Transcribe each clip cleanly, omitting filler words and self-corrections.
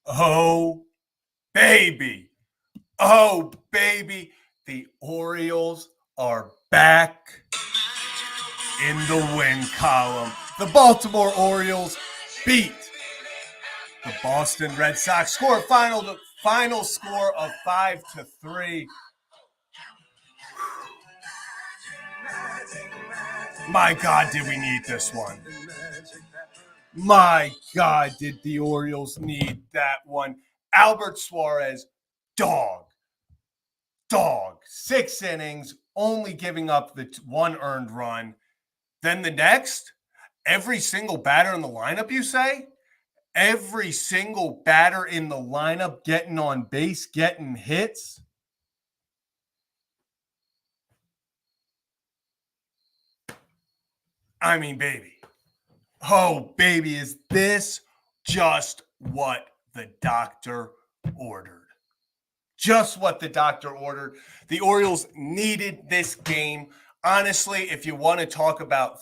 Oh, baby. Oh, baby. The Orioles are back in the win column. The Baltimore Orioles beat the Boston Red Sox. Final score of 5-3. My God, did we need this one? My God, did the Orioles need that one? Albert Suarez, dog. 6 innings, only giving up the one earned run. Then the next, every single batter in the lineup, you say? Every single batter in the lineup getting on base, getting hits. I mean, baby. Oh, baby, is this just what the doctor ordered? Just what the doctor ordered. The Orioles needed this game. Honestly, if you want to talk about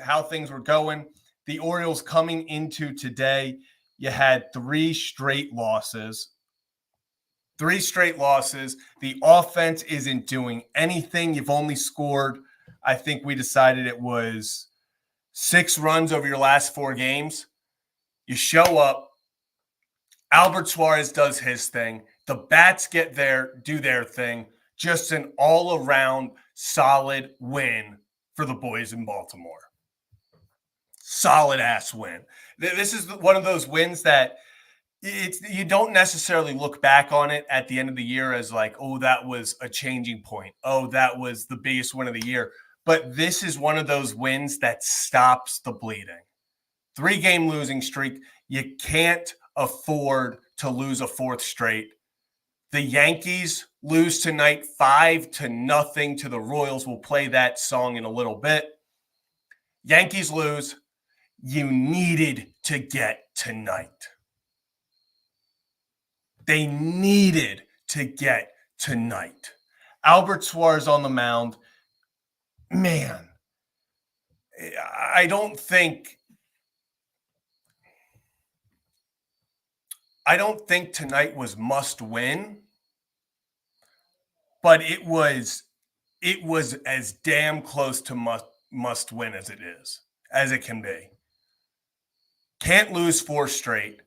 how things were going, the Orioles coming into today, you had 3 straight losses. 3 straight losses. The offense isn't doing anything. You've only scored, I think we decided it was 6 runs over your last 4 games. You show up. Albert Suarez does his thing. The bats get there, do their thing. Just an all-around solid win for the boys in Baltimore. Solid-ass win. This is one of those wins that you don't necessarily look back on it at the end of the year as like, oh, that was a changing point. Oh, that was the biggest win of the year. But this is one of those wins that stops the bleeding. 3-game losing streak. You can't afford to lose a 4th straight. The Yankees lose tonight 5-0 to the Royals. We'll play that song in a little bit. Yankees lose. You needed to get tonight. They needed to get tonight. Albert Suarez on the mound. Man, I don't think tonight was must win, but it was as damn close to must win as it can be. Can't lose 4 straight.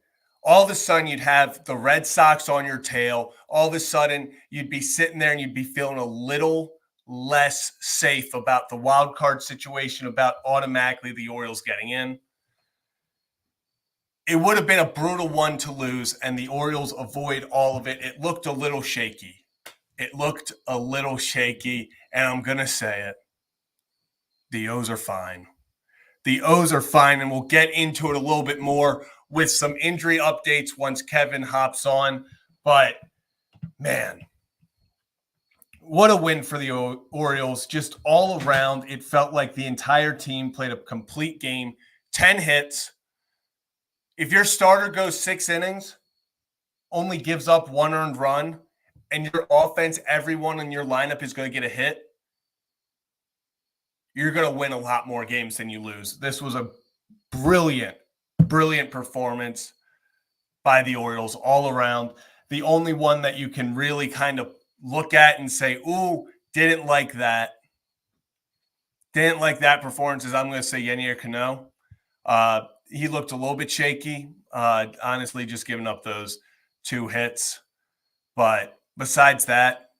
All of a sudden you'd have the Red Sox on your tail. All of a sudden you'd be sitting there and you'd be feeling a little less safe about the wild card situation, about automatically the Orioles getting in. It would have been a brutal one to lose, and the Orioles avoid all of it. It looked a little shaky. And I'm going to say it. The O's are fine. The O's are fine, and we'll get into it a little bit more with some injury updates once Kevin hops on. But, man, what a win for the Orioles. Just all around, it felt like the entire team played a complete game. 10 hits. If your starter goes 6 innings, only gives up 1 earned run, and your offense, everyone in your lineup is going to get a hit, you're going to win a lot more games than you lose. This was a brilliant performance by the Orioles all around. The only one that you can really kind of look at and say, ooh, didn't like that performance is, I'm going to say, Yennier Cano. He looked a little bit shaky, honestly, just giving up those 2 hits. But besides that,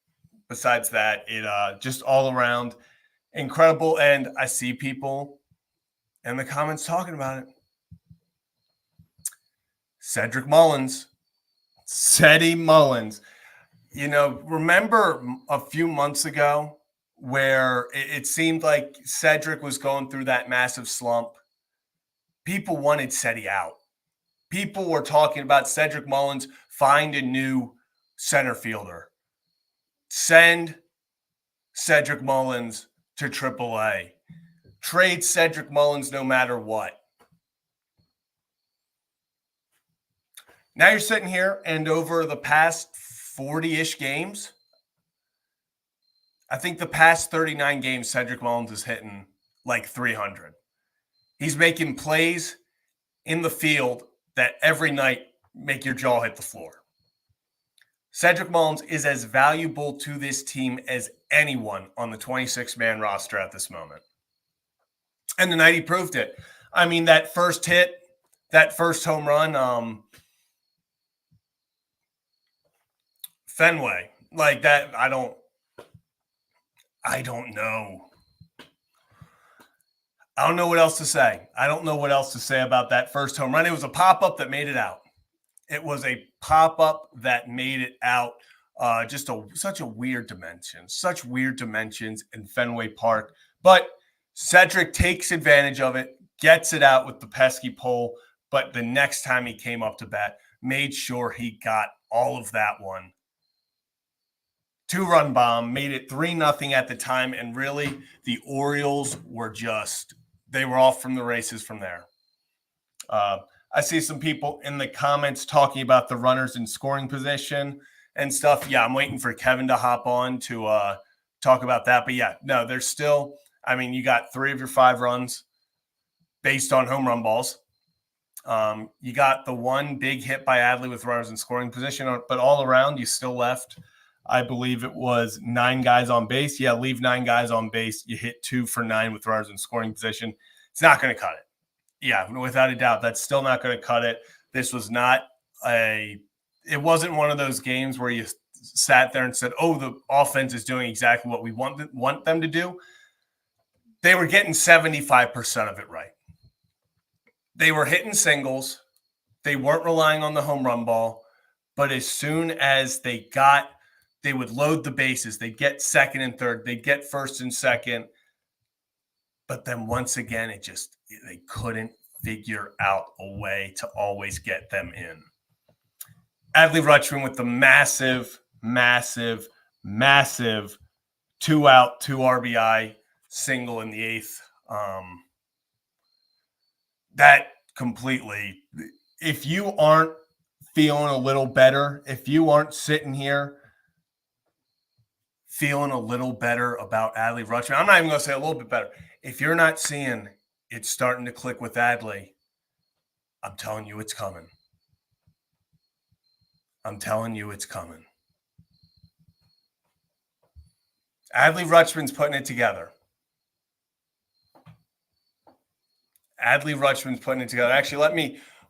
it just all around incredible. And I see people in the comments talking about it. Cedric Mullins. You know, remember a few months ago where it seemed like Cedric was going through that massive slump? People wanted Ceddy out. People were talking about Cedric Mullins, find a new center fielder. Send Cedric Mullins to AAA. Trade Cedric Mullins no matter what. Now you're sitting here, and over the past 40-ish games, I think the past 39 games, Cedric Mullins is hitting like 300. He's making plays in the field that every night make your jaw hit the floor. Cedric Mullins is as valuable to this team as anyone on the 26-man roster at this moment. And tonight he proved it. I mean, that first hit, that first home run, Fenway, like that, I don't know. I don't know what else to say. I don't know what else to say about that first home run. It was a pop-up that made it out. It was a pop-up that made it out. Such weird dimensions in Fenway Park. But Cedric takes advantage of it, gets it out with the pesky pole. But the next time he came up to bat, made sure he got all of that one. 2-run bomb, made it 3-0 at the time. And really, the Orioles were they were off from the races from there. I see some people in the comments talking about the runners in scoring position and stuff. Yeah, I'm waiting for Kevin to hop on to talk about that. But yeah, no, there's still, I mean, you got 3 of your 5 runs based on home run balls. You got the one big hit by Adley with runners in scoring position, but all around you still left, I believe it was 9 guys on base. Yeah, leave 9 guys on base. You hit 2 for 9 with runners in scoring position. It's not going to cut it. Yeah, without a doubt, that's still not going to cut it. This was not it wasn't one of those games where you sat there and said, oh, the offense is doing exactly what we want them to do. They were getting 75% of it right. They were hitting singles. They weren't relying on the home run ball. But as soon as they would load the bases. They'd get second and third. They'd get first and second. But then once again, they couldn't figure out a way to always get them in. Adley Rutman with the massive 2-out, 2 RBI single in the 8th. That completely, if you aren't feeling a little better, if you aren't sitting here feeling a little better about Adley Rutman, I'm not even going to say a little bit better. If you're not seeing it's starting to click with Adley, I'm telling you it's coming. Adley Rutman's putting it together. Actually,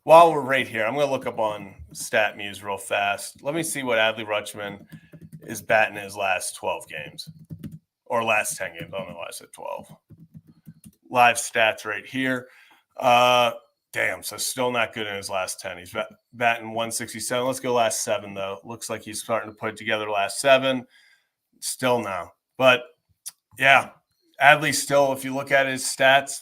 while we're right here, I'm going to look up on StatMuse real fast. Let me see what Adley Rutman is batting his last 12 games. Or last 10 games. I don't know why I said 12. Live stats right here. So still not good in his last 10. He's batting 167. Let's go last 7, though. Looks like he's starting to put it together last 7. Still no. But, yeah, Adley still, if you look at his stats,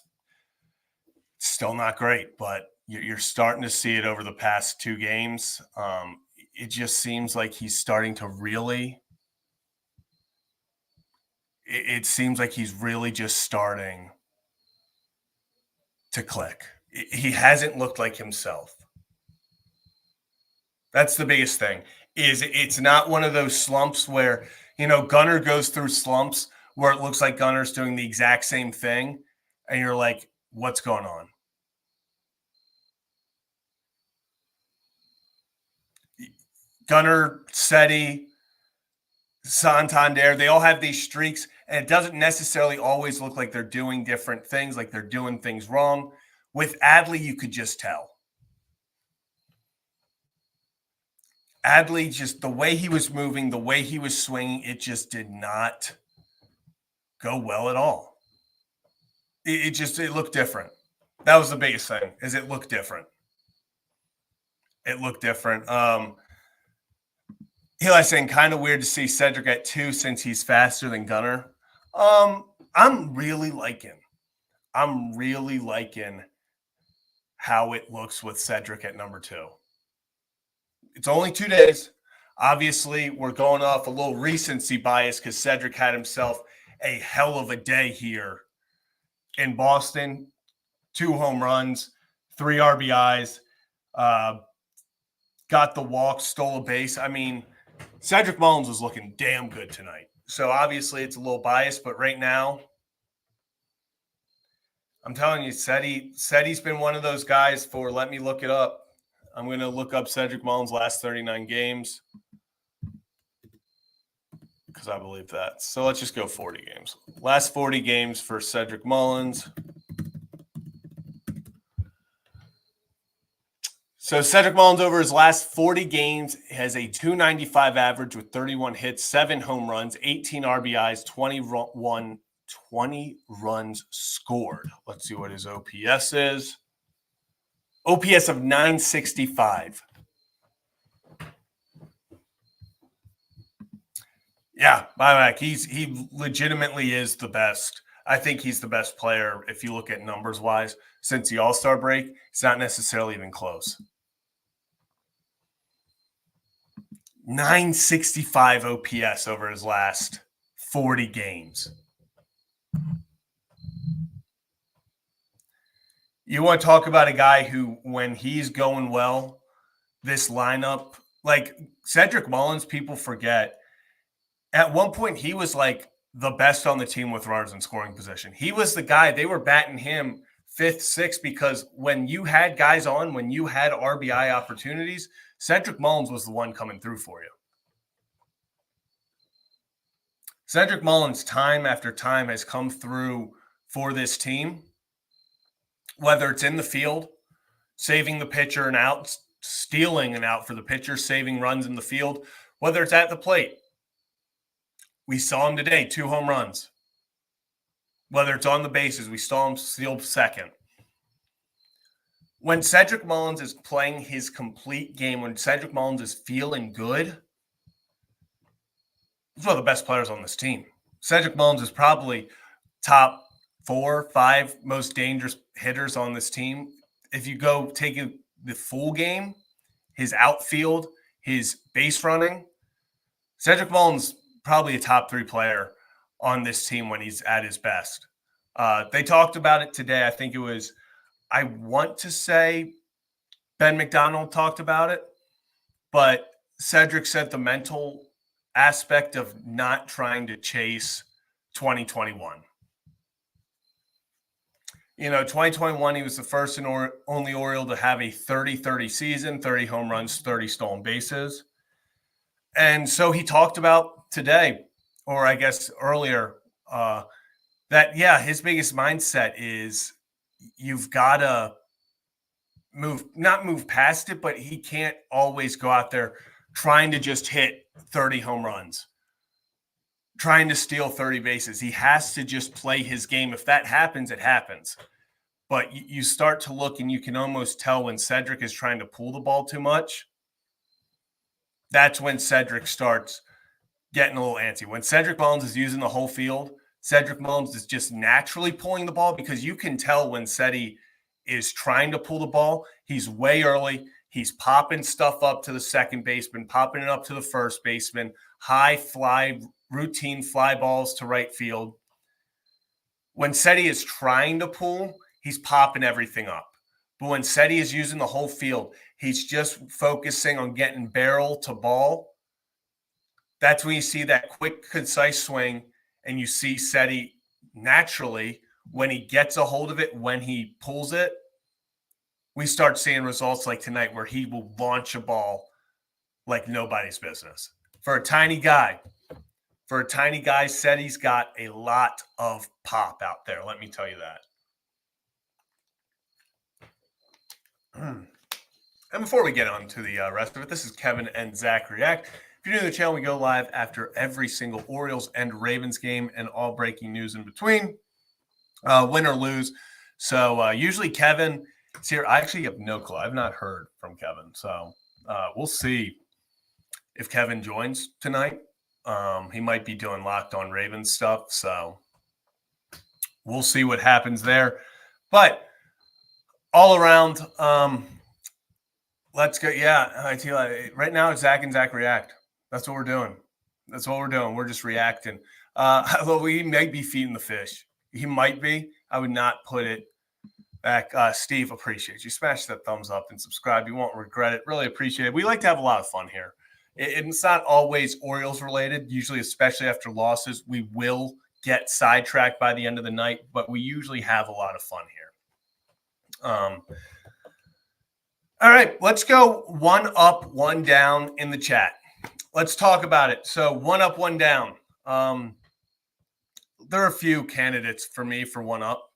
still not great. But you're starting to see it over the past 2 games. It just seems like he's starting to really – it seems like he's really just starting – to click. He hasn't looked like himself. That's the biggest thing. It's not one of those slumps where, Gunnar goes through slumps where it looks like Gunner's doing the exact same thing, and you're like, what's going on? Gunnar, Seti, Santander, they all have these streaks, and it doesn't necessarily always look like they're doing different things, like they're doing things wrong. With Adley, you could just tell. Adley, just the way he was moving, the way he was swinging, it just did not go well at all. It looked different. That was the biggest thing, is it looked different. Eli's saying kind of weird to see Cedric at 2 since he's faster than Gunnar. I'm really liking how it looks with Cedric at number 2. It's only 2 days. Obviously, we're going off a little recency bias because Cedric had himself a hell of a day here in Boston. 2 home runs, 3 RBIs, got the walk, stole a base. I mean, Cedric Mullins was looking damn good tonight. So obviously it's a little biased, but right now, I'm telling you, Seti's been one of those guys for, let me look it up. I'm going to look up Cedric Mullins' last 39 games because I believe that. So let's just go 40 games. Last 40 games for Cedric Mullins. So Cedric Mullins over his last 40 games has a 295 average with 31 hits, 7 home runs, 18 RBIs, 20 runs scored. Let's see what his OPS is. OPS of 965. Yeah, Mike, he legitimately is the best. I think he's the best player if you look at numbers wise since the All-Star break. It's not necessarily even close. 965 OPS over his last 40 games. You want to talk about a guy who, when he's going well, this lineup, like Cedric Mullins, people forget. At one point, he was like the best on the team with runners in scoring position. He was the guy, they were batting him fifth, sixth, because when you had guys on, when you had RBI opportunities, Cedric Mullins was the one coming through for you. Cedric Mullins, time after time, has come through for this team, whether it's in the field, saving the pitcher and out, stealing an out for the pitcher, saving runs in the field, whether it's at the plate. We saw him today, 2 home runs. Whether it's on the bases, we saw him steal second. When Cedric Mullins is playing his complete game, when Cedric Mullins is feeling good, he's one of the best players on this team. Cedric Mullins is probably top 4, 5 most dangerous hitters on this team. If you go take the full game, his outfield, his base running, Cedric Mullins probably a top 3 player on this team when he's at his best. They talked about it today. I think it was, I want to say Ben McDonald talked about it, but Cedric said the mental aspect of not trying to chase 2021. 2021, he was the first and only Oriole to have a 30-30 season, 30 home runs, 30 stolen bases. And so he talked about today, or I guess earlier, that, yeah, his biggest mindset is you've got to not move past it, but he can't always go out there trying to just hit 30 home runs, trying to steal 30 bases. He has to just play his game. If that happens, it happens. But you start to look and you can almost tell when Cedric is trying to pull the ball too much. That's when Cedric starts getting a little antsy. When Cedric Mullins is using the whole field, Cedric Mullins is just naturally pulling the ball, because you can tell when Ceddy is trying to pull the ball, he's way early. He's popping stuff up to the second baseman, popping it up to the first baseman, high fly, routine fly balls to right field. When Ceddy is trying to pull, he's popping everything up. But when Ceddy is using the whole field, he's just focusing on getting barrel to ball. That's when you see that quick, concise swing, and you see Ceddy naturally, when he gets a hold of it, when he pulls it, we start seeing results like tonight where he will launch a ball like nobody's business. For a tiny guy, Ceddy's got a lot of pop out there. Let me tell you that. And before we get on to the rest of it, this is Kevin and Zach React. If you're new to the channel, we go live after every single Orioles and Ravens game and all breaking news in between, win or lose. So usually Kevin is here. I actually have no clue. I've not heard from Kevin. So we'll see if Kevin joins tonight. He might be doing Locked On Ravens stuff. So we'll see what happens there. But all around, let's go. Yeah, I tell you, right now it's Zach and Zach React. That's what we're doing. We're just reacting. Although he might be feeding the fish. He might be. I would not put it back. Steve, appreciate you. Smash that thumbs up and subscribe. You won't regret it. Really appreciate it. We like to have a lot of fun here. It's not always Orioles related. Usually, especially after losses, we will get sidetracked by the end of the night, but we usually have a lot of fun here. All right, let's go one up, one down in the chat. Let's talk about it. So one up, one down. There are a few candidates for me for one up.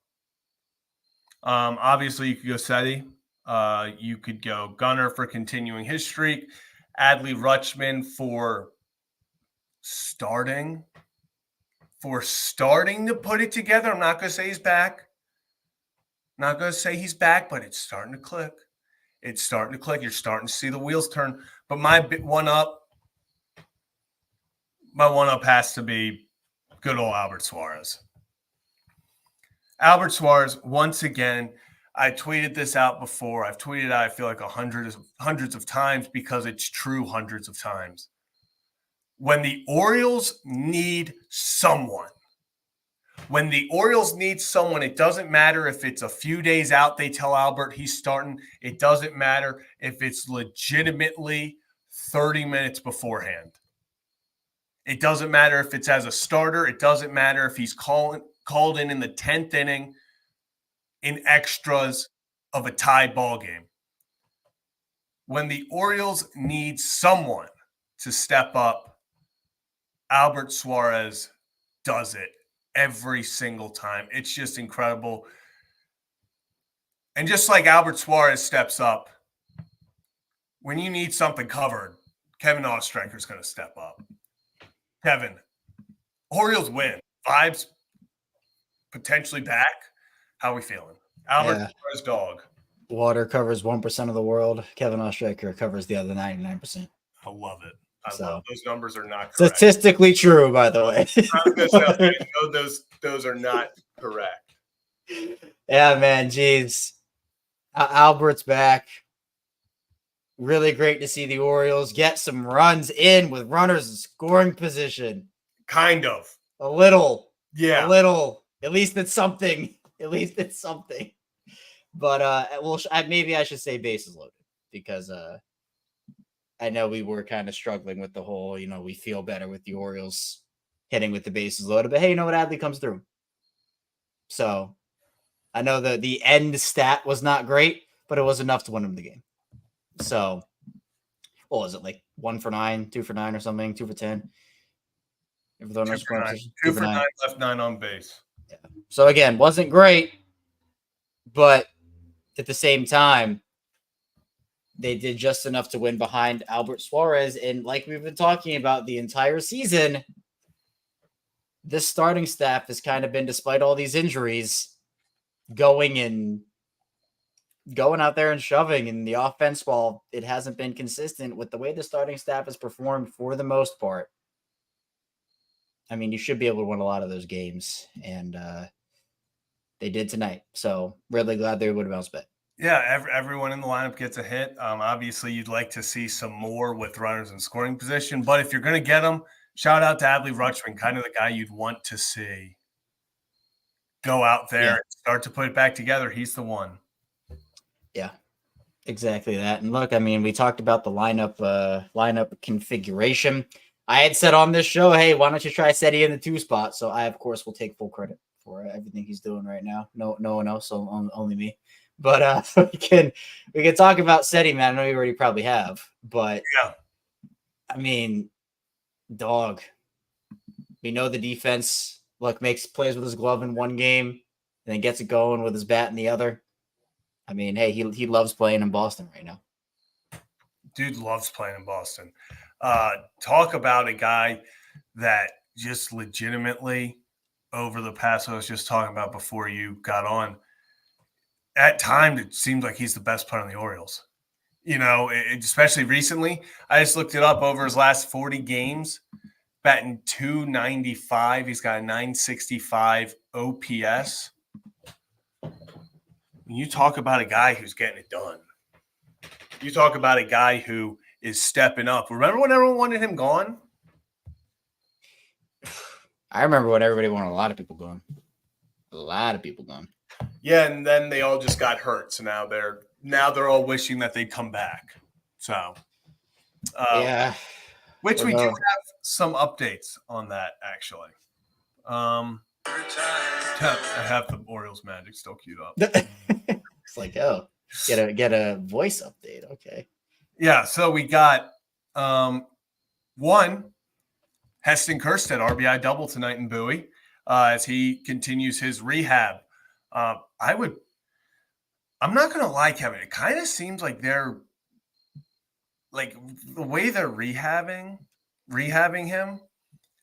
Obviously, you could go Seti. You could go Gunnar for continuing his streak. Adley Rutman for starting to put it together. I'm not going to say he's back. Not going to say he's back, but it's starting to click. It's starting to click. You're starting to see the wheels turn. But my one up has to be good old Albert Suarez. Albert Suarez, once again, I tweeted this out before. I've tweeted out, I feel like hundreds of times because it's true hundreds of times. When the Orioles need someone, it doesn't matter if it's a few days out, they tell Albert he's starting. It doesn't matter if it's legitimately 30 minutes beforehand. It doesn't matter if it's as a starter. It doesn't matter if he's called in the 10th inning in extras of a tie ball game. When the Orioles need someone to step up, Albert Suarez does it every single time. It's just incredible. And just like Albert Suarez steps up, when you need something covered, Kevin Oestreicher is going to step up. Kevin, Orioles win. Vibes potentially back. How are we feeling? Albert Suarez dog. Water covers 1% of the world. Kevin Oestreicher covers the other 99%. I love it. Love those numbers are not correct. Statistically true, by the way. I was going to say, those are not correct. Yeah, man. Jeez. Albert's back. Really great to see the Orioles get some runs in with runners in scoring position. Kind of. A little. Yeah. A little. At least it's something. But maybe I should say bases loaded because I know we were kind of struggling with the whole, we feel better with the Orioles hitting with the bases loaded. But hey, you know what? Adley comes through. So I know the end stat was not great, but it was enough to win him the game. So what was it, like 1 for 9, 2 for 9 or something, 2 for 10? 2 for 9, left 9 on base. Yeah. So again, wasn't great, but at the same time, they did just enough to win behind Albert Suarez. And like we've been talking about the entire season, this starting staff has kind of been, despite all these injuries, going out there and shoving in the offense. While it hasn't been consistent with the way the starting staff has performed for the most part, I mean, you should be able to win a lot of those games. And they did tonight. So really glad they would bounce back. Yeah, everyone in the lineup gets a hit. Obviously, you'd like to see some more with runners in scoring position. But if you're going to get them, shout out to Adley Rutman, kind of the guy you'd want to see go out there and start to put it back together. He's the one. Yeah, exactly that. And look, I mean, we talked about the lineup configuration. I had said on this show, hey, why don't you try Seti in the 2 spot? So I, of course, will take full credit for everything he's doing right now. No one else, so only me. But we can talk about Seti, man. I know you already probably have, but yeah, I mean, dog. We know the defense. Look, plays with his glove in one game, and then gets it going with his bat in the other. I mean, hey, he loves playing in Boston right now. Dude loves playing in Boston. Talk about a guy that just legitimately over the past, I was just talking about before you got on, at times it seems like he's the best player on the Orioles. Especially recently. I just looked it up over his last 40 games, batting .295. He's got a .965 OPS. When you talk about a guy who's getting it done, you talk about a guy who is stepping up. Remember when everyone wanted him gone? I remember when everybody wanted a lot of people gone. Yeah, and then they all just got hurt. So now they're all wishing that they'd come back. So yeah. Which we do have some updates on that, actually. I have the Orioles magic still queued up. It's like, oh. Get a voice update. Okay. Yeah, so we got one Heston Kjerstad RBI double tonight in Bowie as he continues his rehab. I'm not gonna lie, Kevin. It kind of seems like they're like the way they're rehabbing him,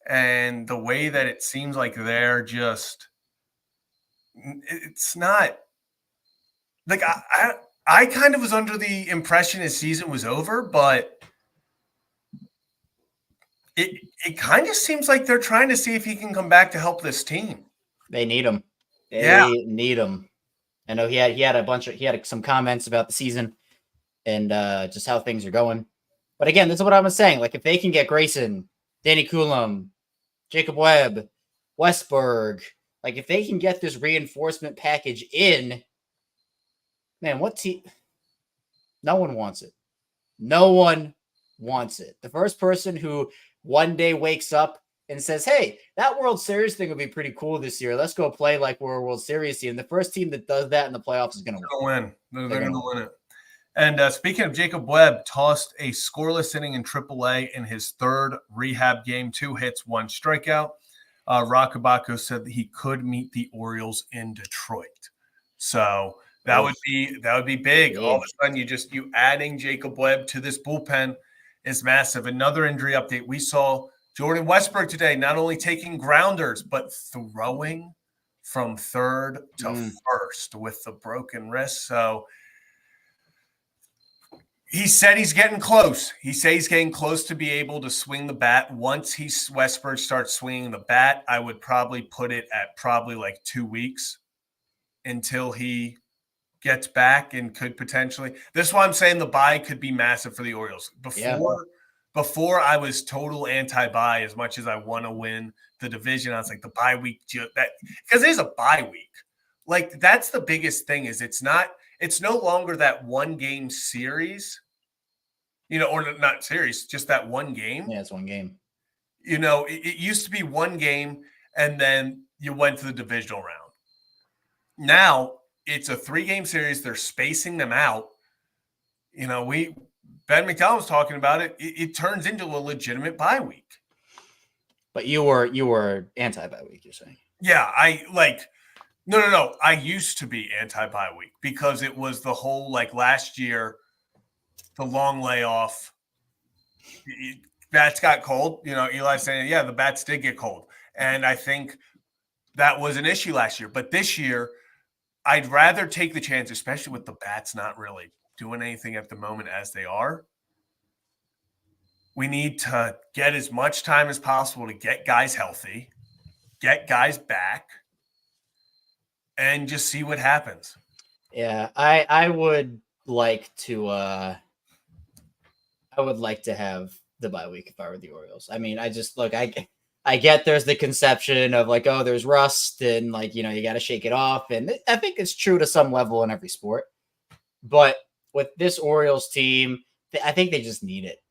and the way that it seems like they're just. It's not like I kind of was under the impression his season was over, but it kind of seems like they're trying to see if he can come back to help this team. They need him. Yeah. They need him. I know he had some comments about the season and just how things are going. But again, this is what I was saying. Like if they can get Grayson, Danny Coulomb, Jacob Webb, Westberg, like if they can get this reinforcement package in, man, what team? No one wants it. No one wants it. The first person who one day wakes up and says, hey, that World Series thing would be pretty cool this year. Let's go play like we're a World Series team. The first team that does that in the playoffs is going to win. They're going to win it. And speaking of Jacob Webb, tossed a scoreless inning in AAA in his third rehab game, 2 hits, 1 strikeout. Rockabacco said that he could meet the Orioles in Detroit. So that would be big. All of a sudden, you adding Jacob Webb to this bullpen is massive. Another injury update. We saw Jordan Westberg today not only taking grounders, but throwing from third to first with the broken wrist. So he said he's getting close. He says he's getting close to be able to swing the bat. Once Westberg starts swinging the bat, I would probably put it at probably like 2 weeks until he gets back and could potentially. This is why I'm saying the bye could be massive for the Orioles. Before I was total anti-bye as much as I want to win the division. I was like the bye week because there's a bye week. Like that's the biggest thing is it's no longer that 1 game series, or not series, just that 1 game. Yeah, it's 1 game. It used to be 1 game and then you went to the divisional round. Now it's a 3-game series. They're spacing them out. Ben McDowell was talking about it. It turns into a legitimate bye week. But you were anti-bye week, you're saying? Yeah, No. I used to be anti-bye week because it was the whole last year, the long layoff. Bats got cold. Eli saying, yeah, the bats did get cold. And I think that was an issue last year. But this year, I'd rather take the chance, especially with the bats not really doing anything at the moment as they are. We need to get as much time as possible to get guys healthy, get guys back, and just see what happens. Yeah, I would like to have the bye week if I were the Orioles. I mean, I get there's the conception of there's rust and you got to shake it off, and I think it's true to some level in every sport. But with this Orioles team, I think they just need it.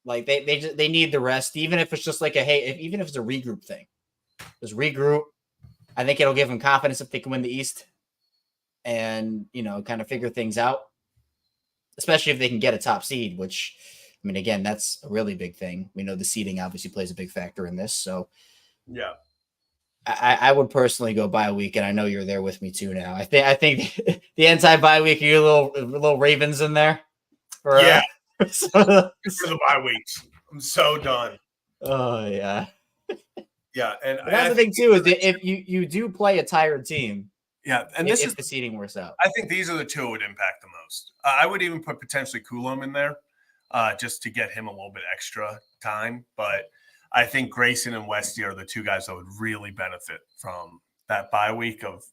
They need the rest, even if it's just even if it's a regroup thing. Just regroup. I think it'll give them confidence if they can win the East and, kind of figure things out, especially if they can get a top seed, which, I mean, again, that's a really big thing. We know the seeding obviously plays a big factor in this. So, yeah, I would personally go bye week, and I know you're there with me too now. I think the anti-bye week, you little Ravens in there. For the bye weeks. I'm so done. Oh, yeah. Yeah, and that's the thing too is that if you do play a tired team, yeah, and if the seeding works out, I think these are the 2 that would impact the most. I would even put potentially Coulomb in there, just to get him a little bit extra time. But I think Grayson and Westy are the 2 guys that would really benefit from that bye week of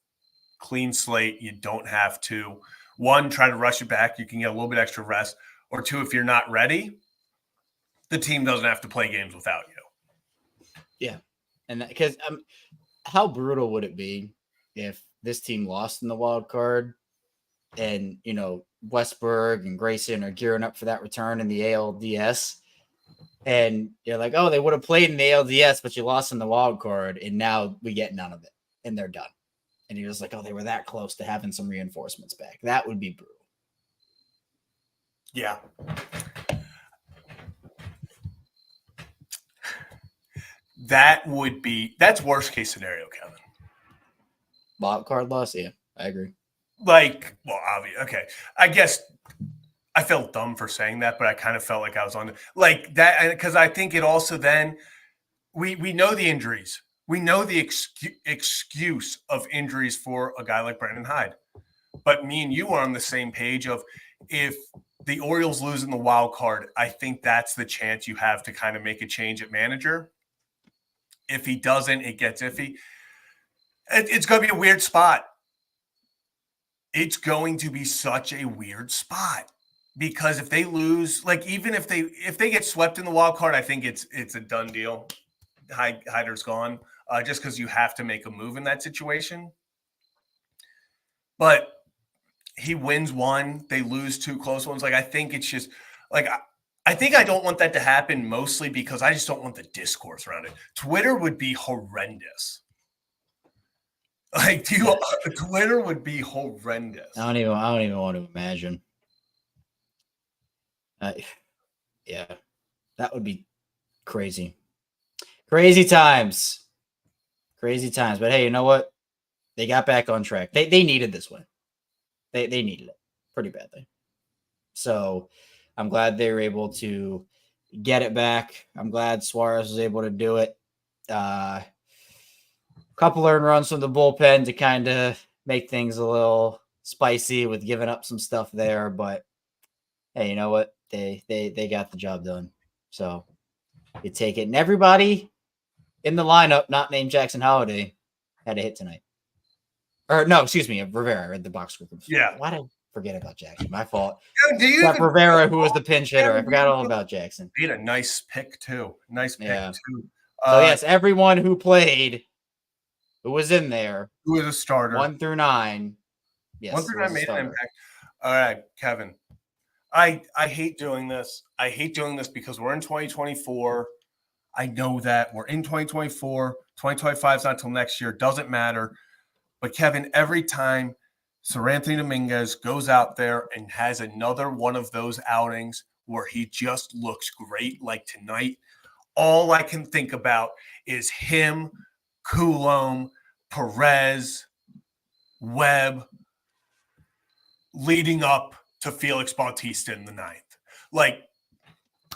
clean slate. You don't have to 1 try to rush it back. You can get a little bit extra rest, or 2 if you're not ready, the team doesn't have to play games without you. Yeah. And because how brutal would it be if this team lost in the wild card and, Westberg and Grayson are gearing up for that return in the ALDS and you're like, oh, they would have played in the ALDS, but you lost in the wild card and now we get none of it and they're done. and you're just like, oh, they were that close to having some reinforcements back. That would be brutal. Yeah. That's worst case scenario, Kevin. Wild card loss, yeah, I agree. Like, well, obvious. Okay, I guess I felt dumb for saying that, but I kind of felt like I was on like that because I think it also then we know the injuries, we know the excuse of injuries for a guy like Brandon Hyde, but me and you are on the same page of if the Orioles lose in the wild card, I think that's the chance you have to kind of make a change at manager. If he doesn't, it gets iffy. It's going to be a weird spot. It's going to be such a weird spot because if they lose, like even if they get swept in the wild card, I think it's a done deal. Hyder's gone just because you have to make a move in that situation. But he wins one, they lose two close ones. Like I think it's just like I think I don't want that to happen mostly because I just don't want the discourse around it. Twitter would be horrendous. Like Twitter would be horrendous. I don't even want to imagine. Yeah, that would be crazy. Crazy times. But hey, you know what? They got back on track. They needed this win. They needed it pretty badly. So I'm glad they were able to get it back. I'm glad Suarez was able to do it. Couple earned runs from the bullpen to kind of make things a little spicy with giving up some stuff there. But hey, you know what? They got the job done. So you take it. And everybody in the lineup, not named Jackson Holiday, had a hit tonight. Or no, excuse me, Rivera. I read the box score. Yeah. Why did I forget about Jackson? My fault. Except Rivera, who was the pinch hitter. I forgot all about Jackson. He had a nice pick too. Too. So yes, everyone who played, who was in there, who was a starter, 1 through 9. Yes, 1 through 9 made an impact. All right, Kevin. I hate doing this. I hate doing this because we're in 2024. I know that we're in 2024. 2025 is not until next year. Doesn't matter. But Kevin, every time Seranthony Dominguez goes out there and has another one of those outings where he just looks great, like tonight, all I can think about is him, Coulomb, Perez, Webb, leading up to Felix Bautista in the 9th. Like,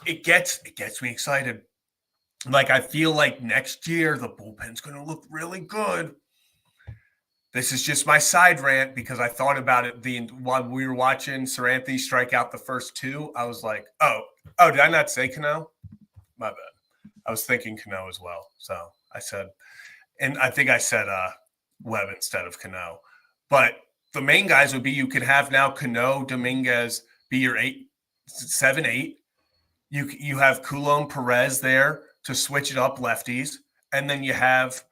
it gets me excited. Like, I feel like next year the bullpen's going to look really good. This is just my side rant because I thought about it while we were watching Seranthony strike out the first 2. I was like, oh, did I not say Cano? My bad. I was thinking Cano as well. So I said, and I think I said Webb instead of Cano. But the main guys would be you could have now Cano, Dominguez be your 7, 8. You have Coulomb, Perez there to switch it up lefties. And then you have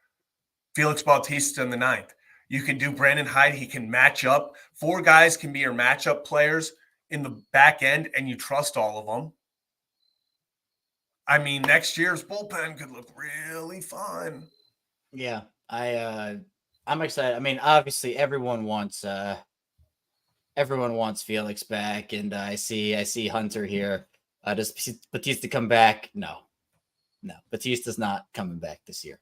Felix Bautista in the 9th. You can do Brandon Hyde. He can match up. 4 guys can be your matchup players in the back end, and you trust all of them. I mean, next year's bullpen could look really fun. Yeah, I'm excited. I mean, obviously, everyone wants Felix back, and I see Hunter here. Does Bautista come back? No, Bautista's not coming back this year.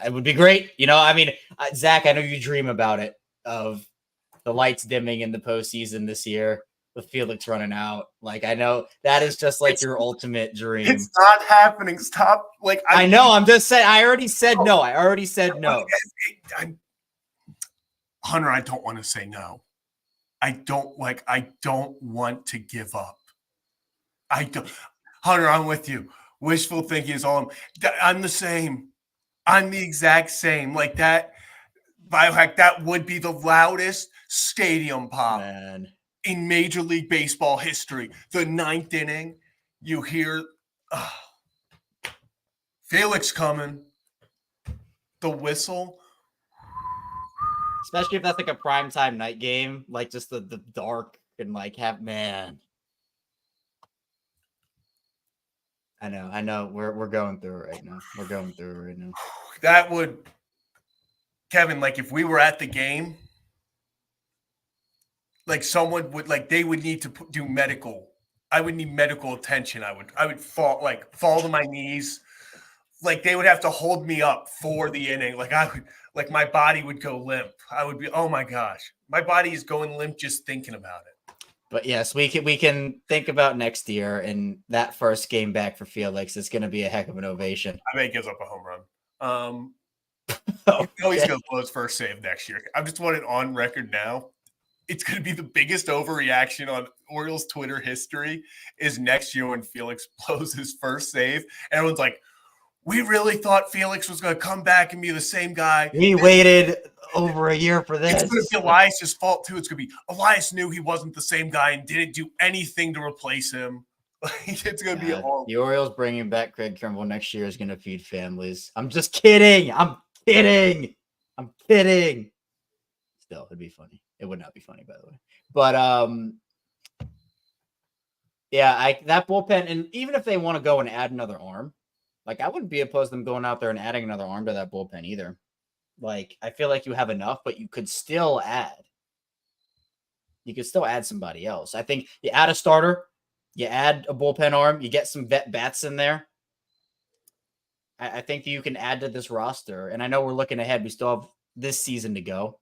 It would be great. You know, I mean, Zach, I know you dream about it, of the lights dimming in the postseason this year with Felix running out. Like, I know that is just like your ultimate dream. It's not happening. Stop. Like, I know. I'm just saying. I already said no. Hunter, I don't want to say no. I don't want to give up. I don't. Hunter, I'm with you. Wishful thinking is all. I'm the same. I'm the exact same. Like that. Biohack, that would be the loudest stadium pop in Major League Baseball history. The 9th inning, you hear Felix coming. The whistle. Especially if that's like a primetime night game, like just the dark and like man. I know. We're going through it right now. That would, Kevin, like if we were at the game, like someone would they would need to do medical. I would need medical attention. I would fall to my knees. Like they would have to hold me up for the inning. Like my body would go limp. I would be, oh my gosh, my body is going limp just thinking about it. But yes, we can think about next year, and that first game back for Felix is going to be a heck of an ovation. I bet he gives up a home run. Okay. He's going to blow his first save next year. I just want it on record now. It's going to be the biggest overreaction on Orioles Twitter history is next year when Felix blows his first save. And everyone's like, we really thought Felix was going to come back and be the same guy. We waited over a year for this. It's going to be Elias's fault, too. It's going to be Elias knew he wasn't the same guy and didn't do anything to replace him. It's going to be all. The Orioles bringing back Craig Kimbrell next year is going to feed families. I'm just kidding. I'm kidding. Still, it'd be funny. It would not be funny, by the way. But that bullpen, and even if they want to go and add another arm, like I wouldn't be opposed to them going out there and adding another arm to that bullpen either. Like I feel like you have enough, but you could still add. You could still add somebody else. I think you add a starter, you add a bullpen arm, you get some vet bats in there. I think that you can add to this roster. And I know we're looking ahead. We still have this season to go.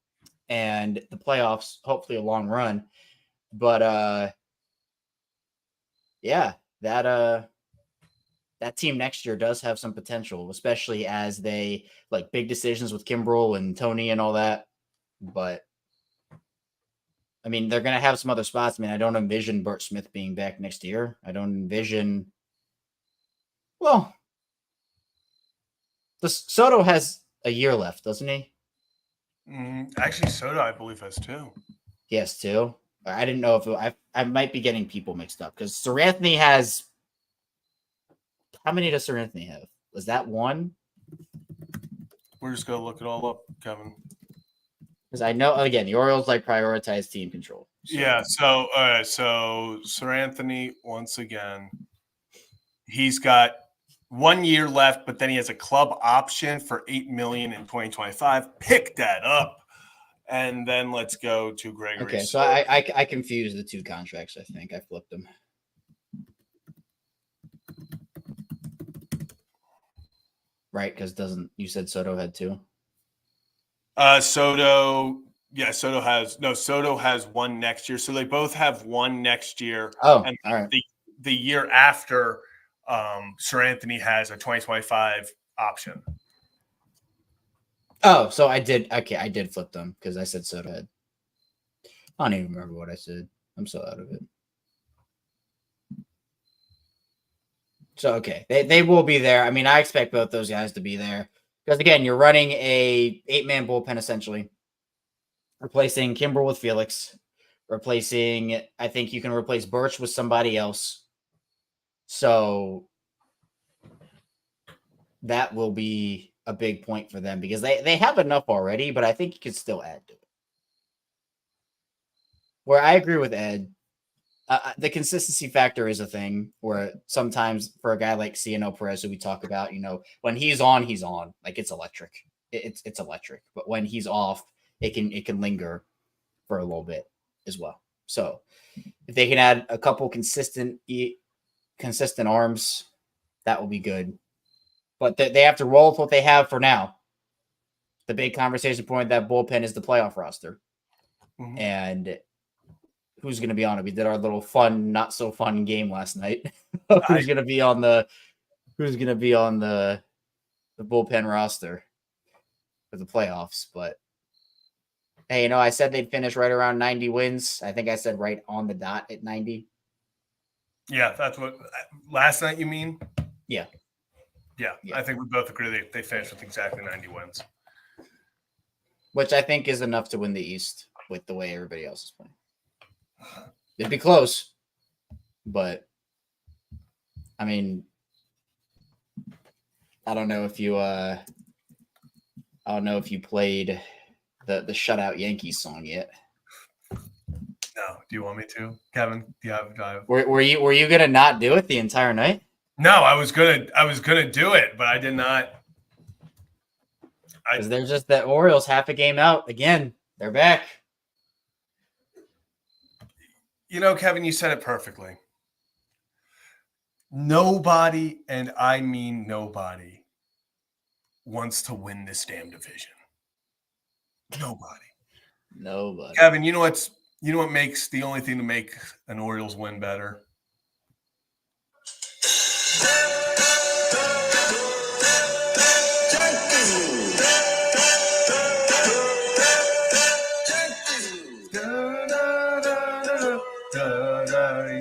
And the playoffs, hopefully a long run. But that team next year does have some potential, especially as they like big decisions with Kimbrell and Tony and all that. But I mean, they're going to have some other spots. I mean, I don't envision Burt Smith being back next year. I don't envision. Well, Soto has a year left, doesn't he? Actually, Soto, I believe, has 2. He has 2. I didn't know if I might be getting people mixed up because Seranthony has. How many does Seranthony have? Was that 1? We're just going to look it all up, Kevin. Because I know, again, the Orioles prioritize team control. So. Yeah, so Seranthony, once again, he's got 1 year left, but then he has a club option for $8 million in 2025. Pick that up. And then let's go to Gregory. Okay, so I confused the 2 contracts, I think. I flipped them. Right, because you said Soto had 2? Soto has 1 next year. So they both have 1 next year. Oh, and all right. The year after, Seranthony has a 2025 option. Oh, so I did flip them because I said Soto had. I don't even remember what I said. I'm so out of it. So, okay, they will be there. I mean, I expect both those guys to be there. Because, again, you're running a 8-man bullpen, essentially. Replacing Kimbrell with Felix. I think you can replace Birch with somebody else. So, that will be a big point for them. Because they have enough already, but I think you could still add to it. Where I agree with Ed. The consistency factor is a thing where sometimes for a guy like Ciano Perez, who we talk about, when he's on, he's on. Like it's electric. It's electric. But when he's off, it can linger for a little bit as well. So if they can add a couple consistent arms, that will be good. But they have to roll with what they have for now. The big conversation point that bullpen is the playoff roster. Mm-hmm. And who's going to be on it? We did our little fun, not so fun game last night. Who's going to be on the bullpen roster for the playoffs? But hey, I said they'd finish right around 90 wins. I think I said right on the dot at 90. Yeah, that's what last night you mean? Yeah. Yeah. I think we both agree they finished with exactly 90 wins. Which I think is enough to win the East with the way everybody else is playing. It'd be close, but I mean, I don't know if you played the shutout Yankees song yet. No, do you want me to, Kevin? Do you have? Were you gonna not do it the entire night? No, I was gonna do it, but I did not. Because they're just the Orioles half a game out. Again, they're back. You know, Kevin, you said it perfectly. Nobody, and I mean nobody, wants to win this damn division. Nobody. Kevin, you know what makes the only thing to make an Orioles win better?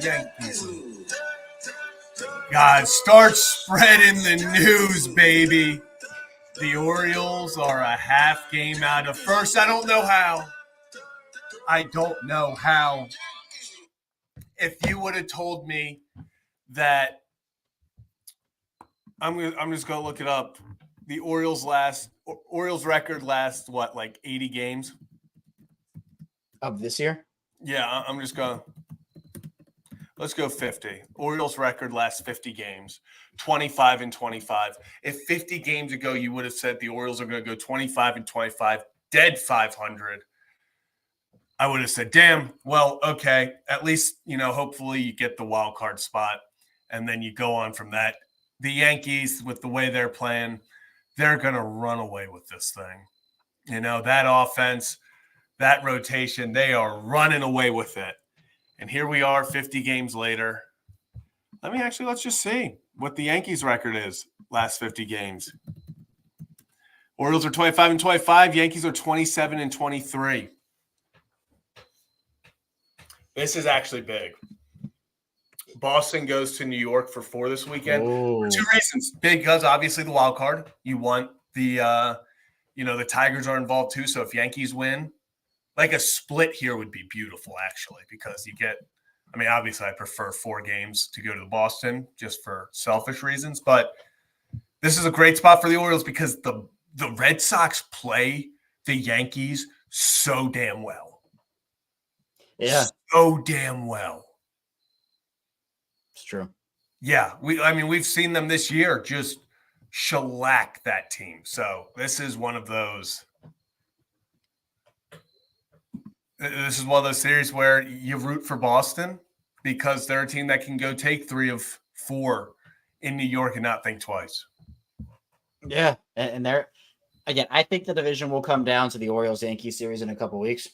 Yankees. God, start spreading the news, baby. The Orioles are a half game out of first. I don't know how. If you would have told me that, I'm just gonna look it up. The Orioles record last what, like 80 games of this year? Yeah, let's go 50. Orioles record last 50 games, 25-25. If 50 games ago you would have said the Orioles are going to go 25-25, dead 500, I would have said, damn, well, okay, at least, hopefully you get the wild card spot, and then you go on from that. The Yankees, with the way they're playing, they're going to run away with this thing. That offense, that rotation, they are running away with it. And here we are 50 games later. Let's just see what the Yankees record is last 50 games. Orioles are 25-25. Yankees are 27-23. This is actually big. Boston goes to New York for 4 this weekend. For 2 reasons. Because obviously the wild card. You want the Tigers are involved too. So if Yankees win, like a split here would be beautiful, actually, because you get – obviously I prefer 4 games to go to Boston just for selfish reasons. But this is a great spot for the Orioles because the Red Sox play the Yankees so damn well. Yeah. So damn well. It's true. Yeah. We've seen them this year just shellac that team. So this is one of those – this is one of those series where you root for Boston because they're a team that can go take 3 of 4 in New York and not think twice. Yeah. And they're, again, I think the division will come down to the Orioles-Yankees series in a couple weeks.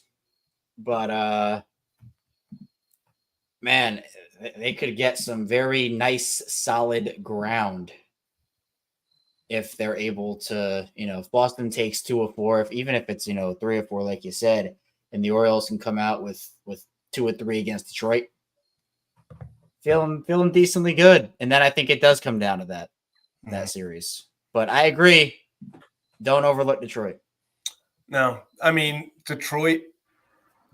But, man, they could get some very nice, solid ground if they're able to, if Boston takes 2 of 4, even if it's, 3 or 4, like you said, and the Orioles can come out with 2 or 3 against Detroit, feeling decently good. And then I think it does come down to that series. But I agree. Don't overlook Detroit. No, Detroit,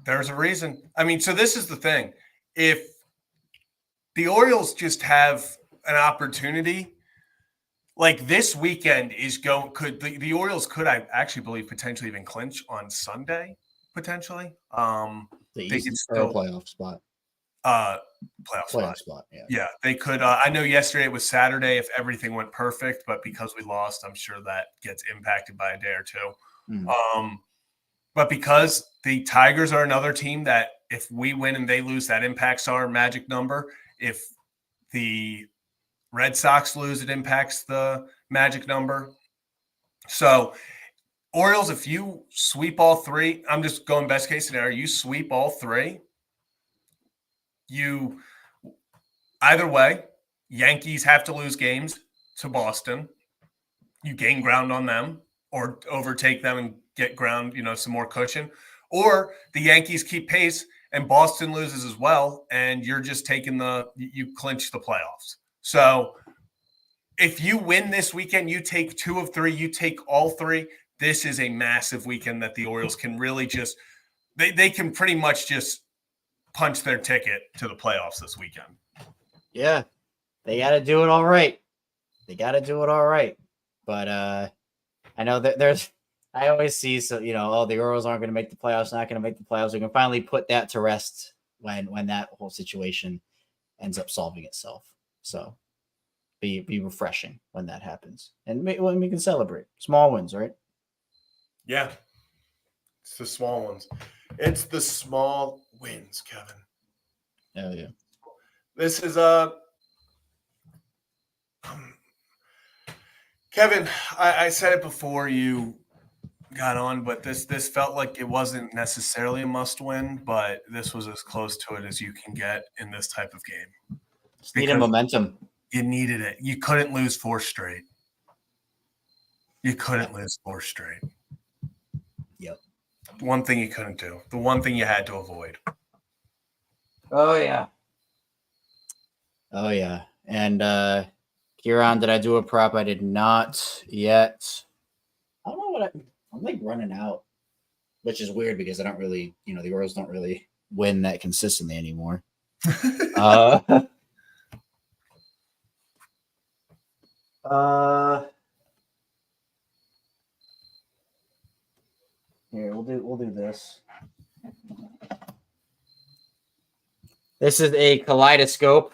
there's a reason. So this is the thing. If the Orioles just have an opportunity, like this weekend the Orioles could, I actually believe, potentially even clinch on Sunday. Potentially, they could still playoff spot. Playoff spot. Yeah, they could. I know yesterday it was Saturday if everything went perfect, but because we lost, I'm sure that gets impacted by a day or 2. But because the Tigers are another team that if we win and they lose, that impacts our magic number. If the Red Sox lose, it impacts the magic number. So Orioles, if you sweep all 3, I'm just going best case scenario, you sweep all 3, either way, Yankees have to lose games to Boston. You gain ground on them or overtake them and get ground, some more cushion. Or the Yankees keep pace and Boston loses as well, and you're just taking you clinch the playoffs. So if you win this weekend, you take 2 of 3, you take all 3. This is a massive weekend that the Orioles can really just they can pretty much just punch their ticket to the playoffs this weekend. Yeah. They got to do it all right. But I know that I always see, so, the Orioles aren't going to make the playoffs, not going to make the playoffs. We can finally put that to rest when that whole situation ends up solving itself. So be refreshing when that happens. And when we can celebrate small wins, right? Yeah. It's the small ones. It's the small wins, Kevin. Oh yeah. This is Kevin, I said it before you got on, but this felt like it wasn't necessarily a must win, but this was as close to it as you can get in this type of game. Just needed momentum. You needed it. You couldn't lose 4 straight. You couldn't lose 4 straight. Yep. One thing you couldn't do. The one thing you had to avoid. Oh yeah. Oh yeah. And Kieran, did I do a prop? I did not yet. I don't know what I'm like running out, which is weird because I don't really, the Orioles don't really win that consistently anymore. Here, we'll do this. This is a kaleidoscope.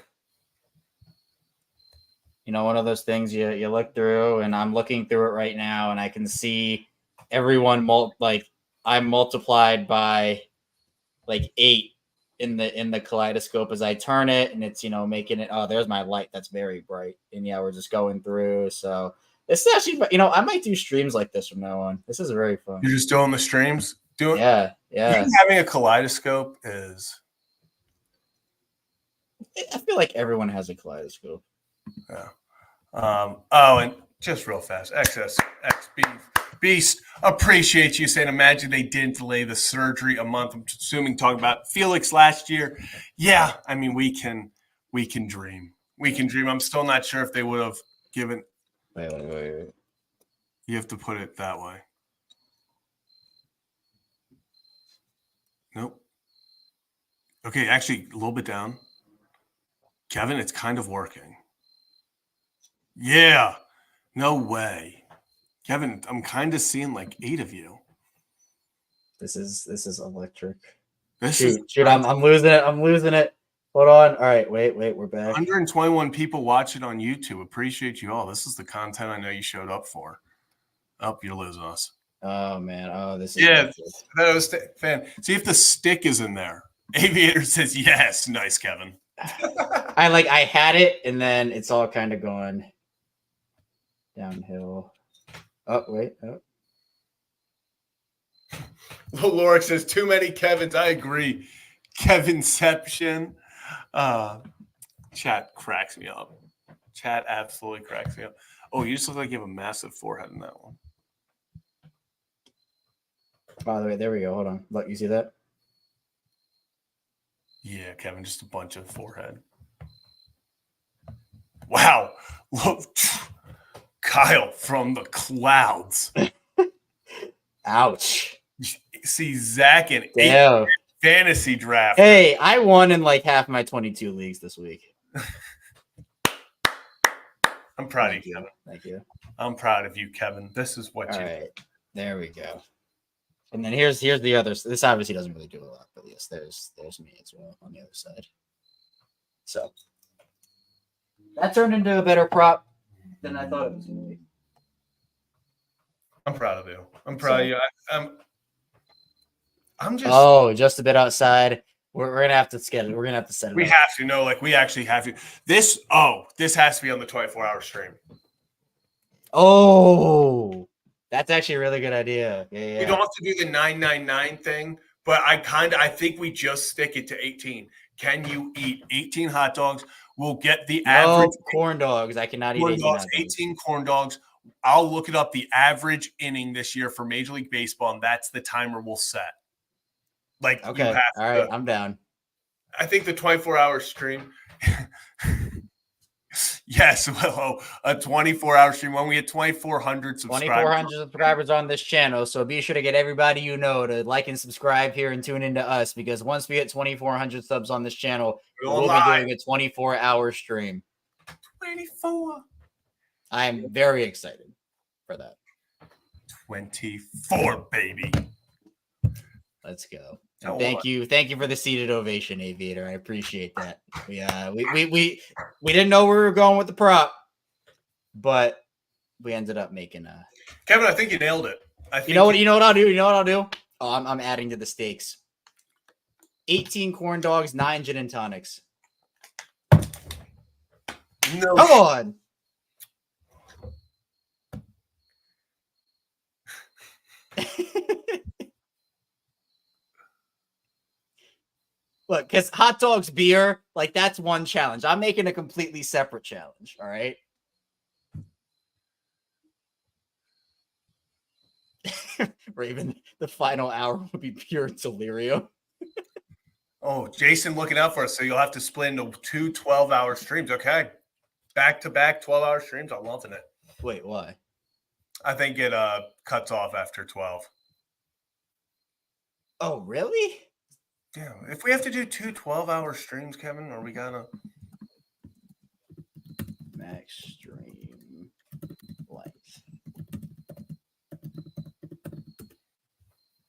One of those things you look through, and I'm looking through it right now, and I can see everyone I'm multiplied by 8 in the kaleidoscope as I turn it, and it's making it. Oh, there's my light that's very bright, and yeah, we're just going through. So this is actually, I might do streams like this from now on. This is very fun. You're just doing the streams, yeah. Having a kaleidoscope is. I feel like everyone has a kaleidoscope. Yeah. And just real fast, XS Beast, appreciate you saying. Imagine they didn't delay the surgery a month. I'm assuming talking about Felix last year. Yeah, I mean we can dream. We can dream. I'm still not sure if they would have given. Wait. You have to put it that way. Nope. Okay, actually, a little bit down. Kevin, it's kind of working. Yeah. No way. Kevin, I'm kind of seeing 8 of you. This is electric. Shoot, I'm losing it. I'm losing it. Hold on. All right, wait, we're back. 121 people watch it on YouTube. Appreciate you all. This is the content I know you showed up for. Oh, you're losing us. Oh man. Oh, this is that was fan. See if the stick is in there. Aviator says yes. Nice, Kevin. I had it, and then it's all kind of going downhill. Oh, wait. Oh. Lorik says too many Kevins. I agree. Kevinception. Chat cracks me up. Chat absolutely cracks me up. Oh, you just look like you have a massive forehead in that one. By the way, there we go. Hold on. Look, you see that? Yeah, Kevin, just a bunch of forehead. Wow. Look, Kyle from the clouds. Ouch. See, Zach in fantasy draft. Hey, I won in half my 22 leagues this week. I'm proud of you, Kevin. Thank you. I'm proud of you, Kevin. This is what All you right. There we go. And then here's the other. This obviously doesn't really do a lot, but yes, there's me as well on the other side. So that turned into a better prop than I thought it was going to be. I'm proud of you. I'm proud of you. I'm just. Just a bit outside. We're gonna have to schedule. We're gonna have to set it. We have to know. We actually have to. This has to be on the 24-hour stream. Oh. That's actually a really good idea. Yeah. We don't have to do the 999 thing, but I think we just stick it to 18. Can you eat 18 hot dogs? We'll get the average corn dogs. I cannot eat 18 dogs. 18 corn dogs. I'll look it up. The average inning this year for Major League Baseball, and that's the timer we'll set. Okay, all right, I'm down. I think the 24-hour stream. Yes, well, a 24-hour stream when we had 2,400 subscribers. 2,400 subscribers on this channel, so be sure to get everybody to like and subscribe here and tune into us, because once we get 2,400 subs on this channel, we'll be doing a 24-hour stream. 24. I am very excited for that. 24, baby. Let's go. Thank you for the seated ovation, Aviator. I appreciate that. We didn't know where we were going with the prop, but we ended up making a. Kevin, I think you nailed it. I think You know what I'll do? You know what I'll do? Oh, I'm adding to the stakes. 18 corn dogs, 9 gin and tonics. No Come on. Look, because hot dogs, beer, like that's one challenge. I'm making a completely separate challenge. All right. Raven, the final hour will be pure delirium. Oh, Jason looking out for us. So you'll have to split into 2 12-hour streams. Okay. Back-to-back 12-hour streams. I'm loving it. Wait, why? I think it cuts off after 12. Oh, really? Yeah. If we have to do 2 12-hour streams, Kevin, are we gonna Max stream length.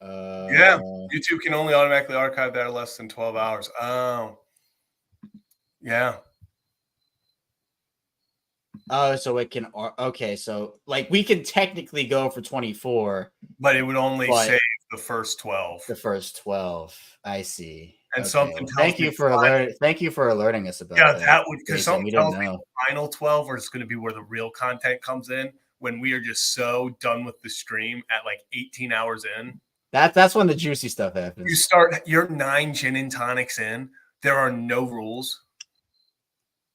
Yeah. YouTube can only automatically archive that less than 12 hours. Oh. Yeah. Oh, so it can. Okay, so like we can technically go for 24, But it would only but save the first 12. the first 12. I see. And Okay, something well, tells thank me you for alerting us about Yeah, that. that would, because Jason, something we didn't tells me know. the final 12 is going to be where the real content comes in, when we are just so done with the stream at like 18 hours in. That's when the juicy stuff happens. You start your 9 gin and tonics in. There are no rules.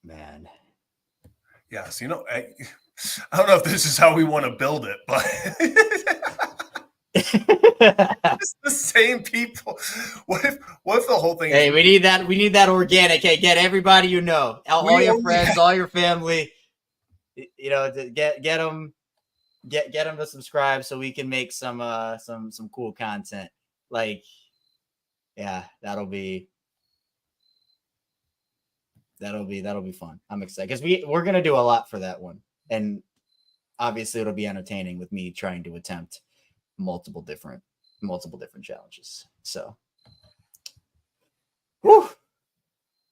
Man. Yes, you know, I don't know if this is how we want to build it, but it's the same people. What if the whole thing? Hey, we need that organic. Hey, get everybody you know, all your friends, all your family. You know, to get them to subscribe so we can make some cool content. Like, yeah, that'll be fun. I'm excited because we're gonna do a lot for that one, and obviously it'll be entertaining with me trying to attempt multiple different challenges. So, whew,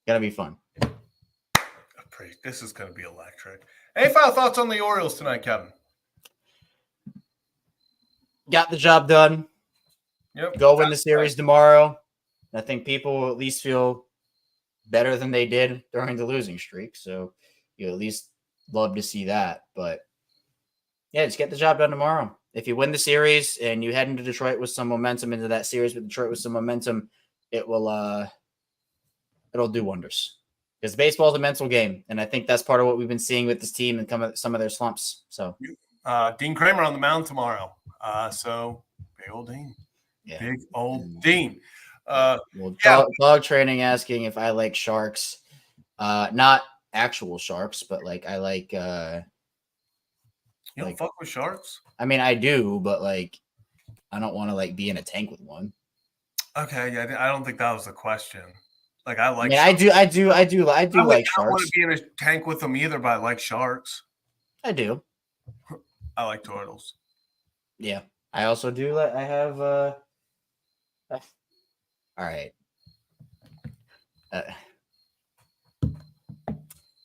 gonna be fun. This is gonna be electric. Any final thoughts on the Orioles tonight, Kevin? Got the job done. Yep. Go win the series tomorrow. I think people will at least feel better than they did during the losing streak. So you at least love to see that. But yeah, just get the job done tomorrow. If you win the series and you head into Detroit with some momentum, into that series with Detroit with some momentum, it'll do wonders. Because baseball is a mental game, and I think that's part of what we've been seeing with this team and some of their slumps. So Dean Kramer on the mound tomorrow. So big old Dean. Yeah. Big old Dean. Dog training asking if I like sharks. Not actual sharks, but like I like you don't fuck with sharks? I mean, I do, but like I don't want to like be in a tank with one. Okay, yeah, I don't think that was the question. Like I like. I mean, I do like sharks. I don't want to be in a tank with them either, but I like sharks. I do. I like turtles. Yeah, I also do. I have. All right. All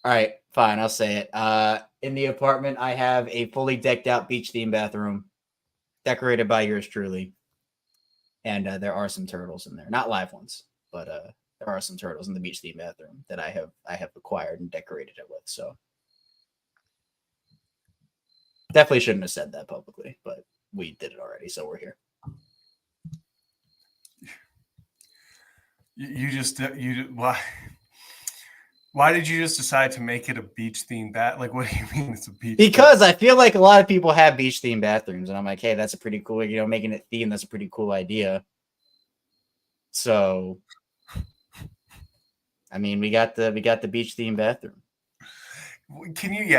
right, fine. I'll say it. In the apartment, I have a fully decked out beach theme bathroom, decorated by yours truly, and there are some turtles in there. Not live ones, but there are some turtles in the beach theme bathroom that I have acquired and decorated it with. So definitely shouldn't have said that publicly, but we did it already, so we're here. Why did you just decide to make it a beach themed Like, what do you mean it's a beach? Because I feel like a lot of people have beach themed bathrooms, and I'm like, hey, that's a pretty cool, making it themed. That's a pretty cool idea. So, I mean, we got the beach themed bathroom. Can you,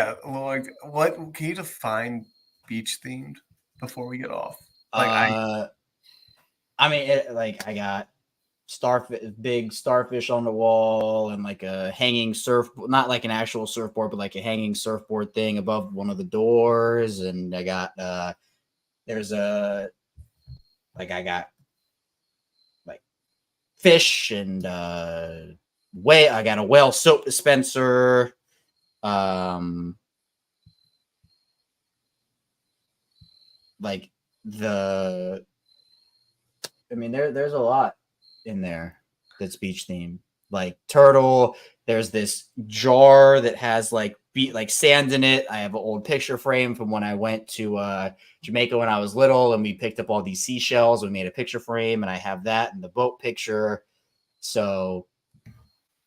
what can you define beach themed before we get off? I mean, I got big starfish on the wall, and like a hanging not like an actual surfboard, but like a hanging surfboard thing above one of the doors. And I got I got like fish and I got a whale soap dispenser. Like there's a lot in there that's beach themed. Like turtle, there's this jar that has like sand in it. I have an old picture frame from when I went to Jamaica when I was little, and we picked up all these seashells. We made a picture frame, and I have that in the boat picture. So